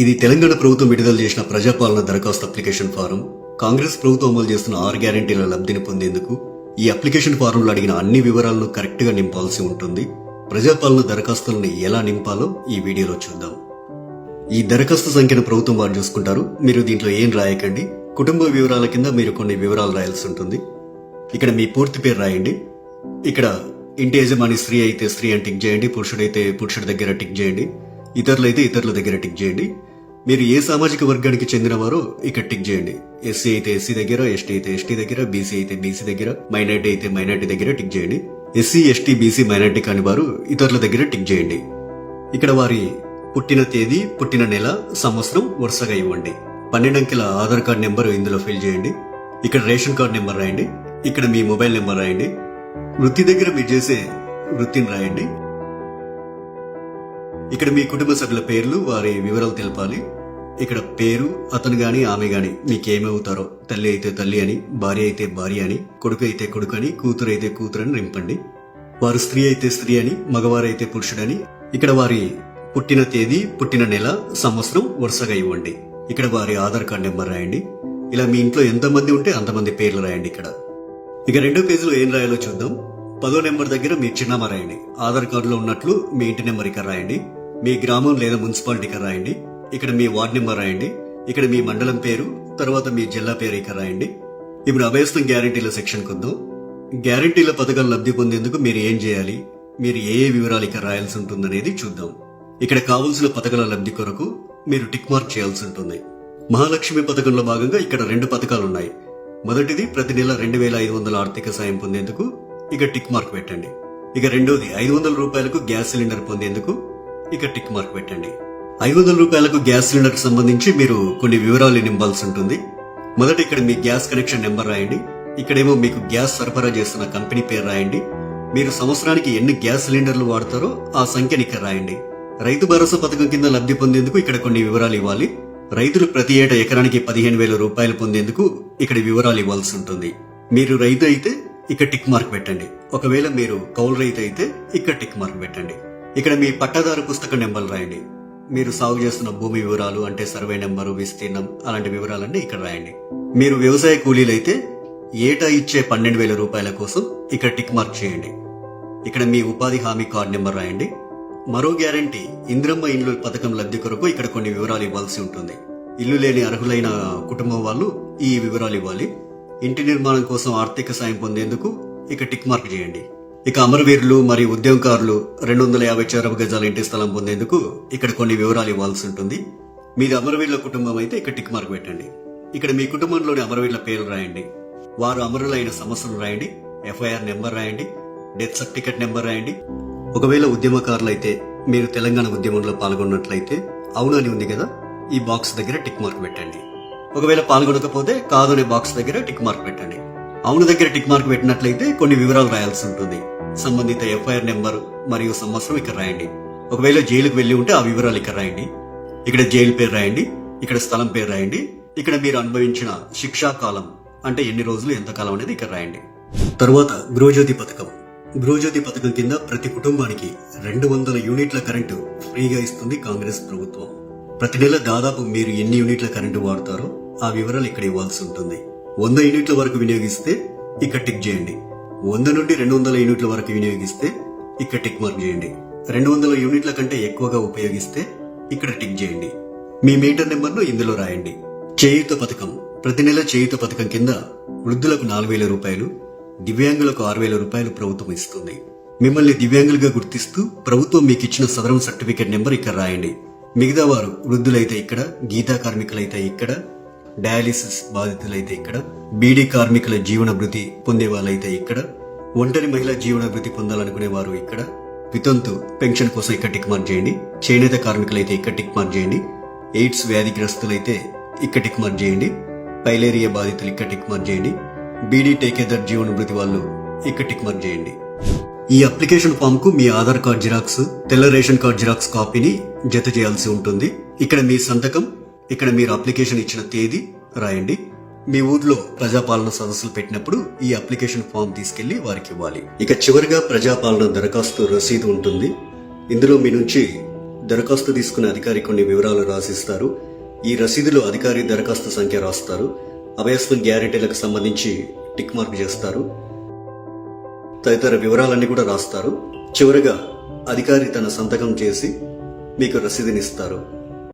ఇది తెలంగాణ ప్రభుత్వం విడుదల చేసిన ప్రజాపాలన దరఖాస్తు అప్లికేషన్ ఫారం. కాంగ్రెస్ ప్రభుత్వం అమలు చేస్తున్న 6 గ్యారెంటీల లబ్ధిని పొందేందుకు ఈ అప్లికేషన్ ఫారంలో అడిగిన అన్ని వివరాలను కరెక్ట్ గా నింపాల్సి ఉంటుంది. ప్రజాపాలన దరఖాస్తులను ఎలా నింపాలో ఈ వీడియోలో చూద్దాం. ఈ దరఖాస్తు సంఖ్యను ప్రభుత్వం వారు చూసుకుంటారు. మీరు దీంట్లో ఏం రాయకండి. కుటుంబ వివరాల కింద మీరు కొన్ని వివరాలు రాయాల్సి ఉంటుంది. ఇక్కడ మీ పూర్తి పేరు రాయండి. ఇక్కడ ఇంటి యజమాని స్త్రీ అయితే స్త్రీ అని టిక్ చేయండి, పురుషుడైతే పురుషుడి దగ్గర టిక్ చేయండి, ఇతరులైతే ఇతరుల దగ్గర టిక్ చేయండి. మీరు ఏ సామాజిక వర్గానికి చెందినవారో ఇక్కడ టిక్ చేయండి. ఎస్సీ అయితే ఎస్సీ దగ్గర, ఎస్టీ అయితే ఎస్టీ దగ్గర, బీసీ అయితే బీసీ దగ్గర, మైనార్టీ అయితే మైనార్టీ దగ్గర టిక్ చేయండి. ఎస్సీ ఎస్టీ బీసీ మైనార్టీ కాని వారు ఇతరుల దగ్గర టిక్ చేయండి. ఇక్కడ వారి పుట్టిన తేదీ, పుట్టిన నెల, సంవత్సరం వరుసగా ఇవ్వండి. 12 అంకెల ఆధార్ కార్డ్ నెంబర్ ఇందులో ఫిల్ చేయండి. ఇక్కడ రేషన్ కార్డ్ నెంబర్ రాయండి. ఇక్కడ మీ మొబైల్ నెంబర్ రాయండి. వృత్తి దగ్గర మీరు చేసే వృత్తిని రాయండి. ఇక్కడ మీ కుటుంబ సభ్యుల పేర్లు, వారి వివరాలు తెలపాలి. ఇక్కడ పేరు, అతను గాని ఆమె గాని మీకేమవుతారో, తల్లి అయితే తల్లి అని, భార్య అయితే భార్య అని, కొడుకు అయితే కొడుకు అని, కూతురు అయితే కూతురు అని నింపండి. వారు స్త్రీ అయితే స్త్రీ అని, మగవారైతే పురుషుడని. ఇక్కడ వారి పుట్టిన తేదీ, పుట్టిన నెల, సంవత్సరం వరుసగా ఇవ్వండి. ఇక్కడ వారి ఆధార్ కార్డ్ నెంబర్ రాయండి. ఇలా మీ ఇంట్లో ఎంతమంది ఉంటే అంతమంది పేర్లు రాయండి. ఇక్కడ ఇక 2వ పేజీలో ఏం రాయాలో చూద్దాం. 10వ నెంబర్ దగ్గర మీ చిరునామా రాయండి. ఆధార్ కార్డులో ఉన్నట్లు మీ ఇంటి నెంబర్ ఇక్కడ రాయండి. మీ గ్రామం లేదా మున్సిపాలిటీ ఇక్కడ రాయండి. ఇక్కడ మీ వార్డ్ నెంబర్ రాయండి. ఇక్కడ మీ మండలం పేరు, తర్వాత మీ జిల్లా పేరు ఇక్కడ రాయండి. ఇప్పుడు అభయస్థం గ్యారంటీల సెక్షన్ కొద్దాం. గ్యారంటీల పథకాలు లబ్ధి పొందేందుకు మీరు ఏం చేయాలి, మీరు ఏ వివరాలు ఇక్కడ రాయాల్సి ఉంటుందనేది చూద్దాం. ఇక్కడ కావలసిన పథకాల లబ్ధి కొరకు మీరు టిక్ మార్క్ చేయాల్సి ఉంటుంది. మహాలక్ష్మి పథకంలో భాగంగా ఇక్కడ 2 పథకాలు ఉన్నాయి. మొదటిది ప్రతి నెల 2500 ఆర్థిక సాయం పొందేందుకు ఇక టిక్ మార్క్ పెట్టండి. ఇక రెండోది 500 రూపాయలకు గ్యాస్ సిలిండర్ పొందేందుకు ఇక టిక్ మార్క్ పెట్టండి. 500 రూపాయలకు గ్యాస్ సిలిండర్ కి సంబంధించి మీరు కొన్ని వివరాలు నింపాల్సి ఉంటుంది. మొదట ఇక్కడ మీ గ్యాస్ కనెక్షన్ నెంబర్ రాయండి. ఇక్కడేమో మీకు గ్యాస్ సరఫరా చేస్తున్న కంపెనీ పేరు రాయండి. మీరు సంవత్సరానికి ఎన్ని గ్యాస్ సిలిండర్లు వాడతారో ఆ సంఖ్యని ఇక్కడ రాయండి. రైతు భరోసా పథకం కింద లబ్ధి పొందేందుకు ఇక్కడ కొన్ని వివరాలు ఇవ్వాలి. రైతులు ప్రతి ఏటా ఎకరానికి 15,000 రూపాయలు పొందేందుకు ఇక్కడ వివరాలు ఇవ్వాల్సి ఉంటుంది. మీరు రైతు అయితే ఇక్కడ టిక్ మార్క్ పెట్టండి. ఒకవేళ మీరు కౌలు రైతు అయితే ఇక్కడ టిక్ మార్క్ పెట్టండి. ఇక్కడ మీ పట్టాదారు పుస్తక నెంబర్లు రాయండి. మీరు సాగు చేస్తున్న భూమి వివరాలు అంటే సర్వే నెంబరు, విస్తీర్ణం అలాంటి వివరాలన్నీ ఇక్కడ రాయండి. మీరు వ్యవసాయ కూలీలైతే ఏటా ఇచ్చే 12,000 రూపాయల కోసం ఇక్కడ టిక్ మార్క్ చేయండి. ఇక్కడ మీ ఉపాధి హామీ కార్డ్ నెంబర్ రాయండి. మరో గ్యారంటీ ఇందిరమ్మ ఇండ్లు పథకం లబ్ధి కొరకు ఇక్కడ కొన్ని వివరాలు ఇవ్వాల్సి ఉంటుంది. ఇల్లు లేని అర్హులైన కుటుంబం వాళ్ళు ఈ వివరాలు ఇవ్వాలి. ఇంటి నిర్మాణం కోసం ఆర్థిక సాయం పొందేందుకు ఇక టిక్ మార్క్ చేయండి. ఇక అమరవీరులు మరియు ఉద్యమకారులు 250 చదరపు గజాల ఇంటి స్థలం పొందేందుకు ఇక్కడ కొన్ని వివరాలు ఇవ్వాల్సి ఉంటుంది. మీది అమరవీరుల కుటుంబం అయితే ఇక్కడ టిక్ మార్క్ పెట్టండి. ఇక్కడ మీ కుటుంబంలోని అమరవీరుల పేర్లు రాయండి. వారు అమరులైన సంవత్సరం రాయండి. ఎఫ్ఐఆర్ నెంబర్ రాయండి. డెత్ సర్టిఫికెట్ నెంబర్ రాయండి. ఒకవేళ ఉద్యమకారులైతే మీరు తెలంగాణ ఉద్యమంలో పాల్గొన్నట్లయితే అవును అని ఉంది కదా, ఈ బాక్స్ దగ్గర టిక్ మార్క్ పెట్టండి. ఒకవేళ పాల్గొనకపోతే కాదు అనే బాక్స్ దగ్గర టిక్ మార్క్ పెట్టండి. అవును దగ్గర టిక్ మార్క్ పెట్టినట్లయితే కొన్ని వివరాలు రాయాల్సి ఉంటుంది. సంబంధిత ఎఫ్ఐఆర్ నెంబర్ మరియు సంవత్సరం ఇక్కడ రాయండి. ఒకవేళ జైలుకు వెళ్లి ఉంటే ఆ వివరాలు ఇక్కడ రాయండి. ఇక్కడ జైలు పేరు రాయండి. ఇక్కడ స్థలం పేరు రాయండి. ఇక్కడ మీరు అనుభవించిన శిక్షా కాలం అంటే ఎన్ని రోజులు, ఎంత కాలం అనేది ఇక్కడ రాయండి. తరువాత గృహజ్యోతి పథకం. గృహజ్యోతి పథకం కింద ప్రతి కుటుంబానికి 200 యూనిట్ల కరెంటు ఫ్రీగా ఇస్తుంది కాంగ్రెస్ ప్రభుత్వం. ప్రతి నెల దాదాపు మీరు ఎన్ని యూనిట్ల కరెంటు వాడతారో ఆ వివరాలు ఇక్కడ ఇవ్వాల్సి ఉంటుంది. 100 యూనిట్ల వరకు వినియోగిస్తే ఇక్కడ టిక్ చేయండి. 100 నుండి 200 యూనిట్ల వరకు వినియోగిస్తే ఇక్కడ టిక్ మార్క్ చేయండి. 200 యూనిట్ల కంటే ఎక్కువగా ఉపయోగిస్తే ఇక్కడ టిక్ చేయండి. మీ మీటర్ నెంబర్ను ఇందులో రాయండి. చేయూత పథకం. ప్రతి నెల చేయూత పథకం కింద వృద్ధులకు 4,000 రూపాయలు, దివ్యాంగులకు 6,000 రూపాయలు ప్రభుత్వం ఇస్తుంది. మిమ్మల్ని దివ్యాంగులుగా గుర్తిస్తూ ప్రభుత్వం మీకు ఇచ్చిన సదరం సర్టిఫికేట్ నెంబర్ ఇక్కడ రాయండి. మిగతా వారు వృద్ధులైతే ఇక్కడ, గీతా కార్మికులైతే ఇక్కడ, డయాలిసిస్ బాధితులైతే ఇక్కడ, బీడీ కార్మికుల జీవన భృతి పొందే వాళ్ళైతే ఇక్కడ, ఒంటరి మహిళా జీవన భృతి పొందాలనుకునే వారు ఇక్కడ, వితంతు పెన్షన్ కోసం ఇక్కడ టిక్ మార్క్ చేయండి. చేనేత కార్మికులైతే ఇక్కడ టిక్ మార్క్ చేయండి. ఎయిడ్స్ వ్యాధిగ్రస్తులైతే ఇక్కడ టిక్ మార్క్ చేయండి. పైలేరియా బాధితులు ఇక్కడ టిక్ మార్క్ చేయండి. బీడీ టేకేదర్ జీవన భృతి వాళ్ళు ఇక్కడ టిక్ మార్క్ చేయండి. ఈ అప్లికేషన్ ఫామ్ కు మీ ఆధార్ కార్డ్ జిరాక్స్, తెల్ల రేషన్ కార్డ్ జిరాక్స్ కాపీని జత చేయాల్సి ఉంటుంది. ఇక్కడ మీ సంతకం, ఇక్కడ మీరు అప్లికేషన్ ఇచ్చిన తేదీ రాయండి. మీ ఊర్లో ప్రజాపాలన సదస్సులు పెట్టినప్పుడు ఈ అప్లికేషన్ ఫామ్ తీసుకెళ్లి వారికి ఇవ్వాలి. ఇక చివరిగా ప్రజాపాలన దరఖాస్తు రసీదు ఉంటుంది. ఇందులో మీ నుంచి దరఖాస్తు తీసుకునే అధికారి కొన్ని వివరాలు రాసిస్తారు. ఈ రసీదులో అధికారి దరఖాస్తు సంఖ్య రాస్తారు. అభయస్మన్ గ్యారెంటీలకు సంబంధించి టిక్ మార్క్ చేస్తారు. తదితర వివరాలన్నీ కూడా రాస్తారు. చివరగా అధికారి తన సంతకం చేసి మీకు రసీదునిస్తారు.